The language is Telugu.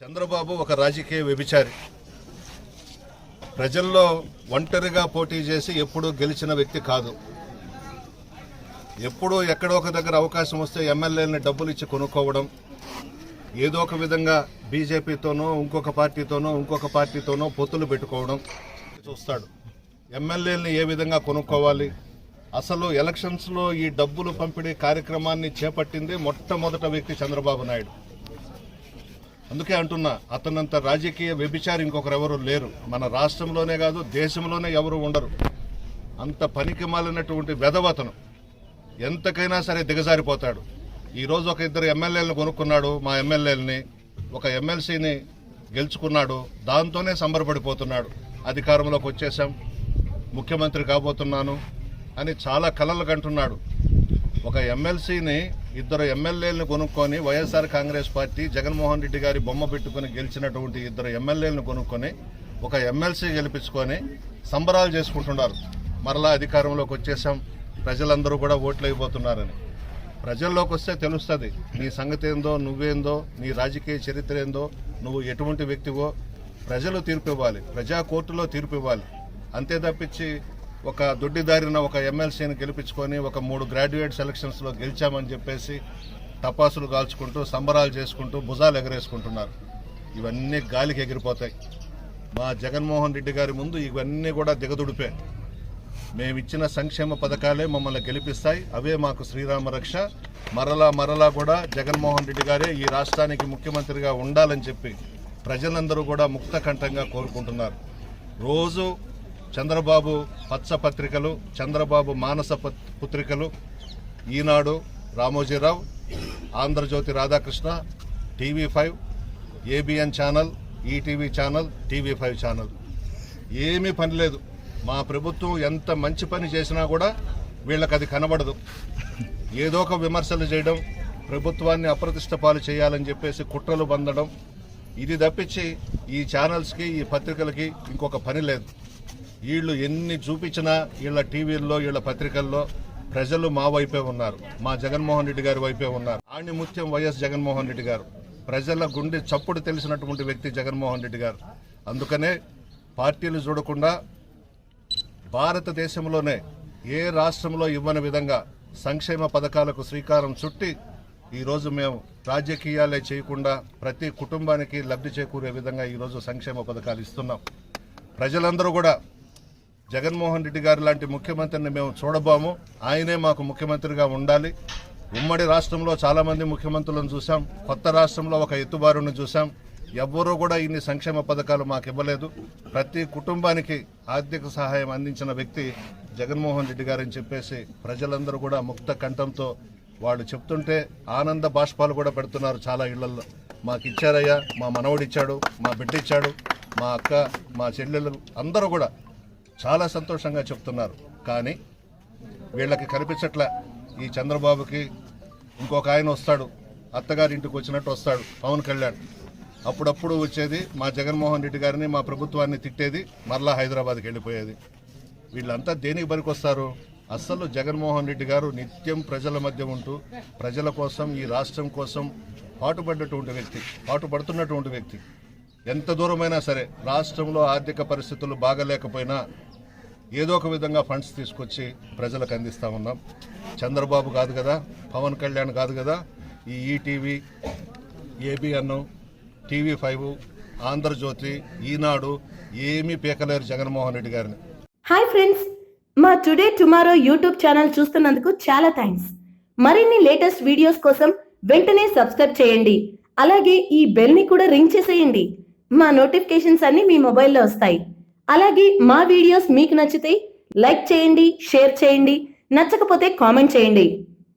చంద్రబాబు ఒక రాజకీయ వ్యభిచారి. ప్రజల్లో ఒంటరిగా పోటీ చేసి ఎప్పుడూ గెలిచిన వ్యక్తి కాదు. ఎప్పుడూ ఎక్కడో ఒక దగ్గర అవకాశం వస్తే ఎమ్మెల్యేలని డబ్బులు ఇచ్చి కొనుక్కోవడం, ఏదో ఒక విధంగా బీజేపీతోనో ఇంకొక పార్టీతోనో పొత్తులు పెట్టుకోవడం చూస్తాడు. ఎమ్మెల్యేలని ఏ విధంగా కొనుక్కోవాలి, అసలు ఎలక్షన్స్లో ఈ డబ్బులు పంపిణీ కార్యక్రమాన్ని చేపట్టింది మొట్టమొదట వ్యక్తి చంద్రబాబు నాయుడు. అందుకే అంటున్నా, అతనంత రాజకీయ వ్యభిచారి ఇంకొకరెవరూ లేరు. మన రాష్ట్రంలోనే కాదు, దేశంలోనే ఎవరు ఉండరు. అంత పనికి మాలినటువంటి వెధవతను ఎంతకైనా సరే దిగజారిపోతాడు. ఈరోజు ఒక ఇద్దరు ఎమ్మెల్యేలను కొనుక్కున్నాడు, మా ఎమ్మెల్యేలని, ఒక ఎమ్మెల్సీని గెలుచుకున్నాడు. దాంతోనే సంబరపడిపోతున్నాడు. అధికారంలోకి వచ్చేసాం, ముఖ్యమంత్రి కాబోతున్నాను అని చాలా కలలు కంటున్నాడు. ఒక ఎమ్మెల్సీని, ఇద్దరు ఎమ్మెల్యేలను కొనుక్కొని వైఎస్ఆర్ కాంగ్రెస్ పార్టీ జగన్మోహన్ రెడ్డి గారి బొమ్మ పెట్టుకుని గెలిచినటువంటి ఇద్దరు ఎమ్మెల్యేలను కొనుక్కొని ఒక ఎమ్మెల్సీ గెలిపించుకొని సంబరాలు చేసుకుంటున్నారు. మరలా అధికారంలోకి వచ్చేసాం, ప్రజలందరూ కూడా ఓట్లు అయిపోతున్నారని. ప్రజల్లోకి వస్తే తెలుస్తుంది నీ సంగతి ఏందో, నువ్వేందో, నీ రాజకీయ చరిత్ర ఏందో, నువ్వు ఎటువంటి వ్యక్తివో. ప్రజలు తీర్పు ఇవ్వాలి, ప్రజా కోర్టులో తీర్పు ఇవ్వాలి. అంతే తప్పించి ఒక దొడ్డిదారిన ఒక ఎమ్మెల్సీని గెలిపించుకొని ఒక 3 గ్రాడ్యుయేట్ సెలక్షన్స్లో గెలిచామని చెప్పేసి టపాసులు కాల్చుకుంటూ సంబరాలు చేసుకుంటూ భుజాలు ఎగరేసుకుంటున్నారు. ఇవన్నీ గాలికి ఎగిరిపోతాయి. మా జగన్మోహన్ రెడ్డి గారి ముందు ఇవన్నీ కూడా దిగదుడిపే. మేమిచ్చిన సంక్షేమ పథకాలే మమ్మల్ని గెలిపిస్తాయి, అవే మాకు శ్రీరామ రక్ష. మరలా కూడా జగన్మోహన్ రెడ్డి గారే ఈ రాష్ట్రానికి ముఖ్యమంత్రిగా ఉండాలని చెప్పి ప్రజలందరూ కూడా ముక్తకంఠంగా కోరుకుంటున్నారు. రోజు చంద్రబాబు పచ్చ పత్రికలు, చంద్రబాబు మానస పుత్రికలు, ఈనాడు, Ramoji Rao, Andhra Jyothi Radhakrishna, TV5, ABN channel, ETV channel, TV5 channel, ఏమీ పని లేదు. మా ప్రభుత్వం ఎంత మంచి పని చేసినా కూడా వీళ్ళకి అది కనబడదు. ఏదో ఒక విమర్శలు చేయడం, ప్రభుత్వాన్ని అప్రతిష్ట పాలు చేయాలని చెప్పేసి కుట్రలు బందడం, ఇది తప్పించి ఈ ఛానల్స్కి, ఈ పత్రికలకి ఇంకొక పని లేదు. వీళ్ళు ఎన్ని చూపించినా వీళ్ళ టీవీల్లో, వీళ్ళ పత్రికల్లో ప్రజలు మా వైపే ఉన్నారు, మా జగన్మోహన్ రెడ్డి గారి వైపే ఉన్నారు. ఆణిముత్యం వైఎస్ జగన్మోహన్ రెడ్డి గారు, ప్రజల గుండె చప్పుడు తెలిసినటువంటి వ్యక్తి జగన్మోహన్ రెడ్డి గారు. అందుకనే పార్టీలు చూడకుండా భారతదేశంలోనే ఏ రాష్ట్రంలో ఇవ్వని విధంగా సంక్షేమ పథకాలకు శ్రీకారం చుట్టి ఈరోజు మేము రాజకీయాలే చేయకుండా ప్రతి కుటుంబానికి లబ్ధి చేకూరే విధంగా ఈరోజు సంక్షేమ పథకాలు ఇస్తున్నాం. ప్రజలందరూ కూడా జగన్మోహన్ రెడ్డి గారు లాంటి ముఖ్యమంత్రిని మేము చూడబోము, ఆయనే మాకు ముఖ్యమంత్రిగా ఉండాలి. ఉమ్మడి రాష్ట్రంలో చాలామంది ముఖ్యమంత్రులను చూసాం, కొత్త రాష్ట్రంలో ఒక ఎత్తుబారును చూసాం. ఎవ్వరూ కూడా ఇన్ని సంక్షేమ పథకాలు మాకు ఇవ్వలేదు. ప్రతి కుటుంబానికి ఆర్థిక సహాయం అందించిన వ్యక్తి జగన్మోహన్ రెడ్డి గారని చెప్పేసి ప్రజలందరూ కూడా ముక్త కంఠంతో వాళ్ళు చెప్తుంటే ఆనంద బాష్పాలు కూడా పెడుతున్నారు. చాలా ఇళ్లలో మాకు ఇచ్చారయ్యా, మా మనవడు ఇచ్చాడు, మా బిడ్డ ఇచ్చాడు, మా అక్క, మా చెల్లెళ్ళు అందరూ కూడా చాలా సంతోషంగా చెప్తున్నారు. కానీ వీళ్ళకి కనిపించట్లే. ఈ చంద్రబాబుకి ఇంకొక ఆయన వస్తాడు, అత్తగారింటికి వచ్చినట్టు వస్తాడు, పవన్ కళ్యాణ్. అప్పుడప్పుడు వచ్చేది మా జగన్మోహన్ రెడ్డి గారిని, మా ప్రభుత్వాన్ని తిట్టేది, మరలా హైదరాబాద్కి వెళ్ళిపోయేది. వీళ్ళంతా దేనికి పనికొస్తారు? అస్సలు జగన్మోహన్ రెడ్డి గారు నిత్యం ప్రజల మధ్య ఉంటూ ప్రజల కోసం, ఈ రాష్ట్రం కోసం పాటుపడుతున్నటువంటి వ్యక్తి. ఎంత దూరమైనా సరే రాష్ట్రంలో ఆర్థిక పరిస్థితులు బాగలేకపోయినా ఏదో ఒక విధంగా ఫండ్స్ తీసుకొచ్చి ప్రజలకు అందిస్తూ ఉన్నాం. చంద్రబాబు కాదు కదా, పవన్ కళ్యాణ్ కాదు కదా, ఈ ఈటీవీ, ABN, TV5, ఆంధ్రజ్యోతి, ఈనాడు ఏమీ పీకలేరు జగన్మోహన్ రెడ్డి గారిని. హాయ్ ఫ్రెండ్స్, మా టుడే టుమారో యూట్యూబ్ ఛానల్ చూస్తున్నందుకు చాలా థ్యాంక్స్. మరిన్ని లేటెస్ట్ వీడియోస్ కోసం వెంటనే సబ్స్క్రైబ్ చేయండి. అలాగే ఈ బెల్ ని కూడా రింగ్ చేసేయండి. మా నోటిఫికేషన్స్ అన్ని మీ మొబైల్లో వస్తాయి. అలాగే మా వీడియోస్ మీకు నచ్చితే లైక్ చేయండి, షేర్ చేయండి, నచ్చకపోతే కామెంట్ చేయండి.